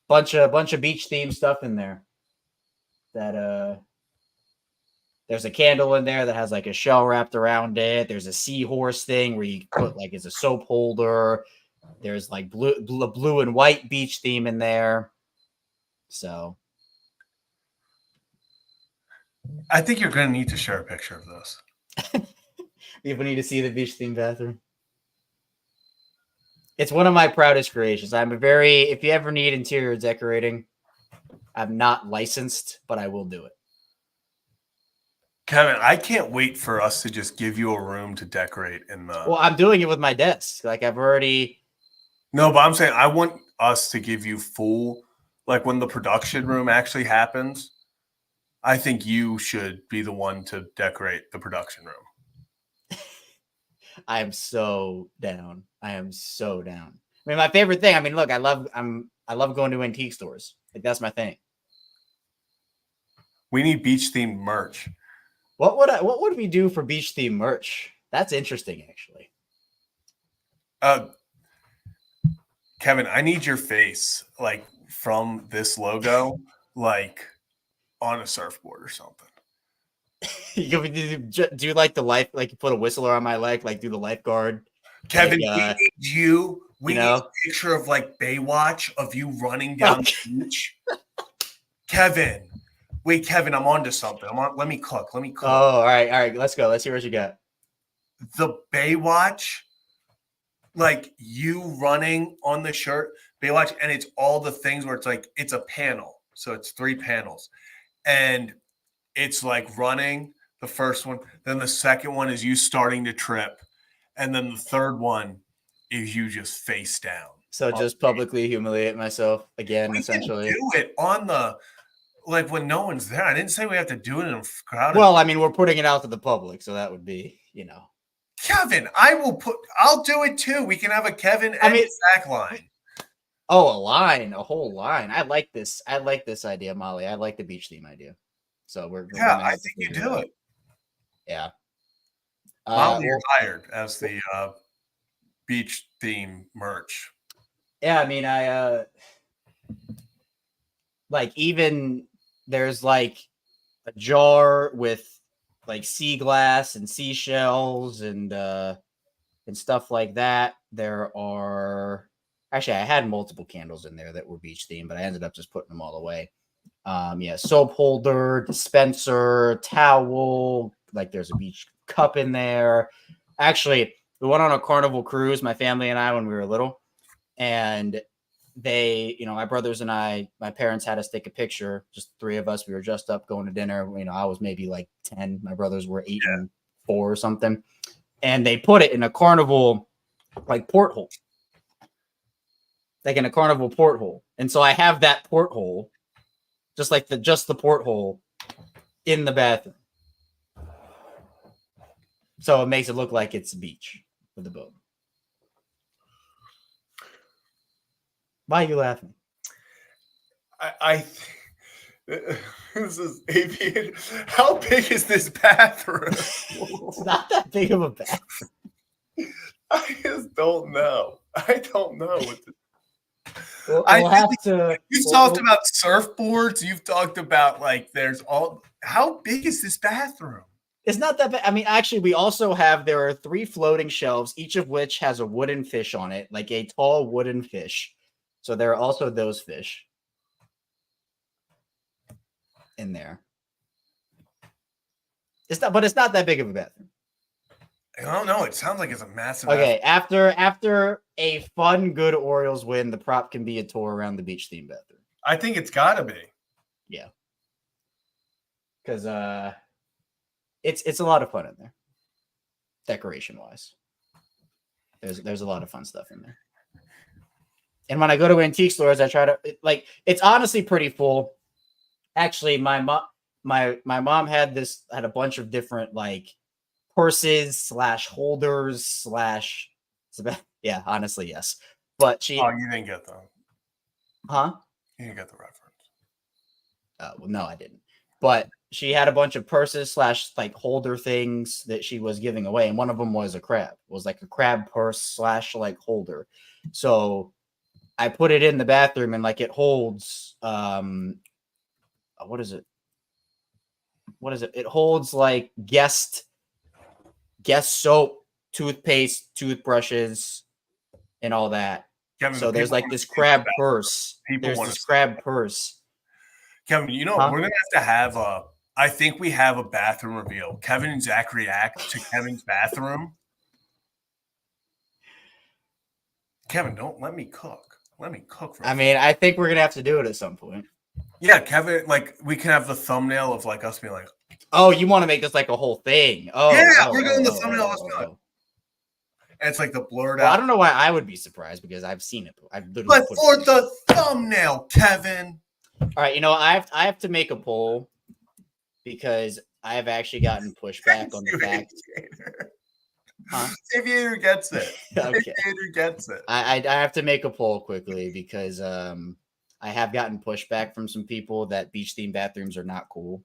bunch of beach themed stuff in there. That there's a candle in there that has like a shell wrapped around it. There's a seahorse thing where you put like as a soap holder. There's like blue and white beach theme in there. So I think you're going to need to share a picture of this. People need to see the beach theme bathroom. It's one of my proudest creations. If you ever need interior decorating, I'm not licensed, but I will do it. Kevin, I can't wait for us to just give you a room to decorate in the. Well, I'm doing it with my desk. Like I've already. No, but I'm saying I want us to give you full, like when the production room actually happens, I think you should be the one to decorate the production room. I am so down. I mean, my favorite thing. I mean, look, I love going to antique stores. Like that's my thing. We need beach themed merch. What would we do for beach themed merch? That's interesting, actually. Kevin, I need your face like from this logo, like on a surfboard or something. Do you like the life? Like you put a whistler on my leg, like do the lifeguard. Kevin, like, we need a picture of like Baywatch of you running down the beach. Kevin. Wait, Kevin, I'm onto something. Let me cook. Oh, all right. Let's go. Let's hear what you got. The Baywatch, like you running on the shirt, Baywatch, and it's all the things where it's like it's a panel. So it's 3 panels. And it's like running, the first one. Then the second one is you starting to trip. And then the third one is you just face down. So just publicly humiliate myself again, essentially. Do it on the like when no one's there. I didn't say we have to do it in a crowd. Well, I mean, we're putting it out to the public, so that would be, Kevin, I'll do it too. We can have a Kevin and Zach line. Oh, a whole line. I like this idea, Molly. I like the beach theme idea. So I think you do it. Yeah. Molly, you're hired as the beach theme merch. Yeah, I mean, like even there's like a jar with like sea glass and seashells and stuff like that. There are actually I had multiple candles in there that were beach themed, but I ended up just putting them all away. Soap holder, dispenser, towel, like there's a beach cup in there. Actually, we went on a Carnival cruise, my family and I, when we were little, and they, my brothers and I, my parents had us take a picture, just 3 of us. We were dressed up going to dinner. I was maybe like 10. My brothers were 8 and 4 or something. And they put it in a Carnival, like porthole. Like in a Carnival porthole. And so I have that porthole, just the porthole in the bathroom. So it makes it look like it's a beach with a boat. Why are you laughing? This is avian. How big is this bathroom? It's not that big of a bathroom. I just don't know. I don't know what to. You've talked about surfboards. You've talked about like there's all. How big is this bathroom? It's not that bad. I mean, actually, there are 3 floating shelves, each of which has a wooden fish on it, like a tall wooden fish. So there are also those fish in there. It's not that big of a bathroom. I don't know. It sounds like it's a massive. Okay, after a fun, good Orioles win, the prop can be a tour around the beach theme bathroom. I think it's got to be. Yeah, because it's a lot of fun in there, decoration wise. There's a lot of fun stuff in there. And when I go to antique stores, I try to it's honestly pretty full. Actually, my mom had a bunch of different like purses / holders / yeah, honestly, yes. But she, Oh, you didn't get them. huh? You didn't get the reference. Well, no, I didn't. But she had a bunch of purses / like holder things that she was giving away, and one of them was a crab. It was like a crab purse / like holder. So I put it in the bathroom, and like it holds what is it? It holds like guest soap, toothpaste, toothbrushes, and all that. Kevin, So there's people like wanna this see the crab bathroom. purse. People There's wanna this see crab purse. Kevin, you know, Huh? we're gonna have a. I think we have a bathroom reveal. Kevin and Zach react to Kevin's bathroom. Kevin, don't let me cook. Let me cook for. I mean, I think we're gonna have to do it at some point. Yeah, Kevin. Like we can have the thumbnail of like us being like, Oh, you want to make this like a whole thing? Oh, yeah, oh, we're oh, doing the oh, thumbnail. oh, Let's oh, do it. oh. And it's like the blurred Well, I out. don't know why I would be surprised because I've seen it. I've literally But put for it. the thumbnail, Kevin. All right, you know, I have to make a poll because I have actually gotten pushback on the fact. Huh? Aviator gets it. Okay. Aviator gets it. I have to make a poll quickly because I have gotten pushback from some people that beach themed bathrooms are not cool.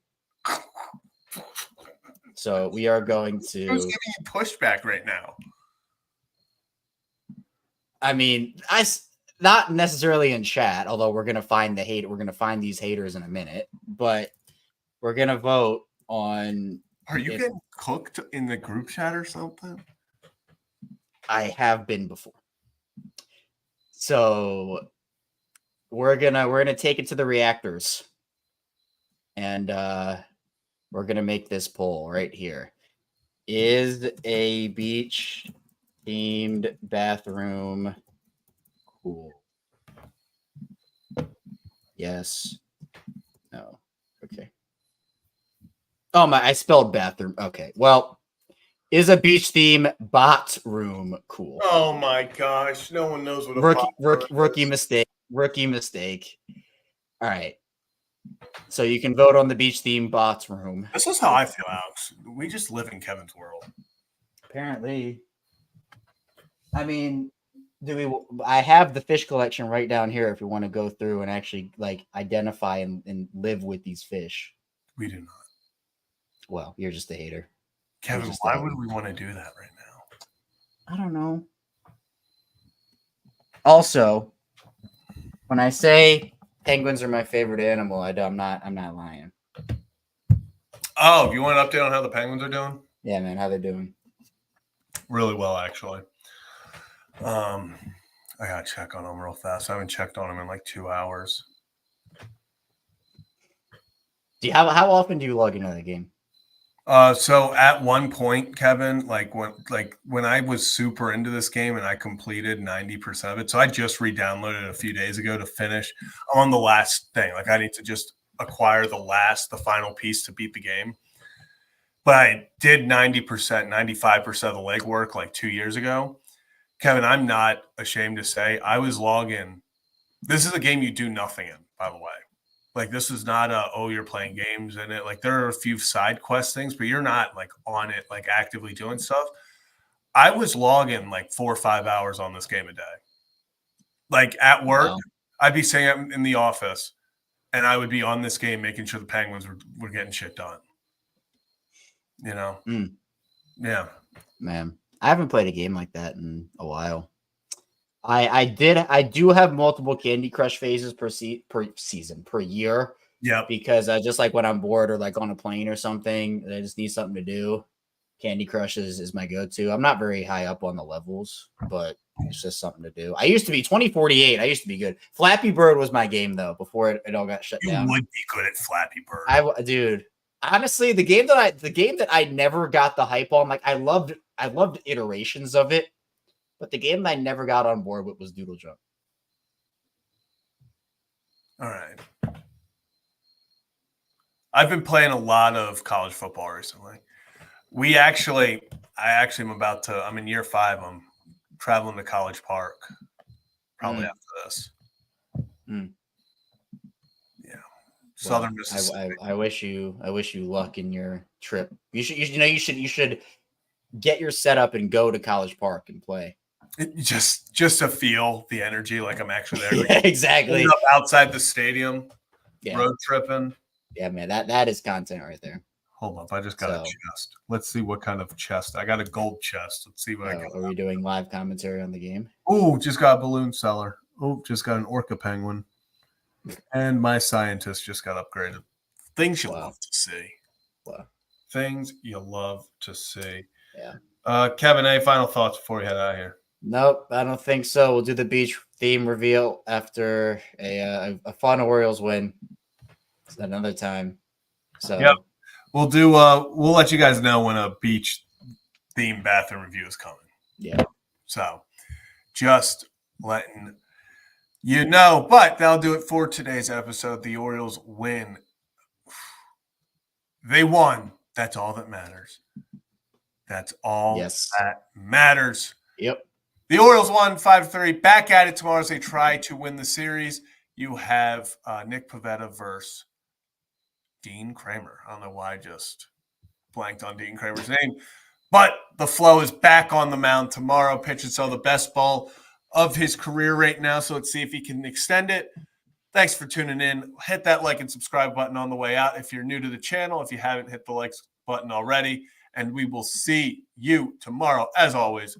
So we are going to. Who's giving you pushback right now? I mean, not necessarily in chat, although we're gonna find the hate. We're gonna find these haters in a minute, but we're gonna vote on. Are you getting cooked in the group chat or something? I have been before. So we're gonna take it to the reactors, and we're gonna make this poll right here. Is a beach themed bathroom cool? Yes. No. Okay. Oh my! I spelled bathroom. Okay. Well, is a beach theme bot room cool? Oh my gosh! No one knows what a Rookie mistake. Rookie mistake. All right. So you can vote on the beach theme bots room. This is how I feel, Alex. We just live in Kevin's world. Apparently. I mean, I have the fish collection right down here if you want to go through and actually like identify and live with these fish. We do not. Well, you're just a hater. Kevin, why would we want to do that right now? I don't know. Also, when I say penguins are my favorite animal, I'm not lying. Oh, you want an update on how the Penguins are doing? Yeah, man, how they doing? Really well, actually. I gotta check on them real fast. I haven't checked on them in like 2 hours. How often do you log into the game? So at one point, Kevin, when I was super into this game and I completed 90% of it, so I just re-downloaded it a few days ago to finish. I'm on the last thing. Like I need to just acquire the final piece to beat the game. But I did 90%, 95% of the legwork like 2 years ago. Kevin, I'm not ashamed to say I was logging. This is a game you do nothing in, by the way. Like this is not you're playing games in it. Like there are a few side quest things, but you're not like on it, like actively doing stuff. I was logging like 4 or 5 hours on this game a day. Like at work, wow. I'd be sitting in the office and I would be on this game making sure the Penguins were getting shit done. You know? Yeah. Man, I haven't played a game like that in a while. I do have multiple Candy Crush phases per season, per year. Yeah. Because just like when I'm bored or like on a plane or something, I just need something to do. Candy Crush is my go-to. I'm not very high up on the levels, but it's just something to do. I used to be 2048. I used to be good. Flappy Bird was my game though before it all got shut down. You would be good at Flappy Bird. Dude. Honestly, the game that I never got the hype on, like I loved iterations of it, but the game that I never got on board with was Doodle Jump. All right. I've been playing a lot of college football recently. I'm in year 5. I'm traveling to College Park probably after this. Yeah. Southern Mississippi. I wish you luck in your trip. You should get your setup and go to College Park and play. Just to feel the energy, like I'm actually there. Yeah, exactly. Up outside the stadium, Yeah. road tripping. Yeah, man, that is content right there. Hold up, I just got a chest. Let's see what kind of chest. I got a gold chest. Let's see what I got. Are we doing live commentary on the game? Oh, just got a balloon seller. Oh, just got an orca penguin. And my scientist just got upgraded. Things you love to see. Wow. Things you love to see. Yeah. Kevin, any final thoughts before we head out of here? Nope, I don't think so. We'll do the beach theme reveal after a fun Orioles win another time. So yep. We'll let you guys know when a beach theme bathroom review is coming. Yeah. So just letting you know, but that'll do it for today's episode. The Orioles win. They won. That's all that matters. That's all that matters. Yep. The Orioles won 5-3. Back at it tomorrow as they try to win the series. You have Nick Pivetta versus Dean Kramer. I don't know why I just blanked on Dean Kramer's name. But the flow is back on the mound tomorrow. Pitching so the best ball of his career right now. So let's see if he can extend it. Thanks for tuning in. Hit that like and subscribe button on the way out if you're new to the channel. If you haven't hit the like button already. And we will see you tomorrow. As always,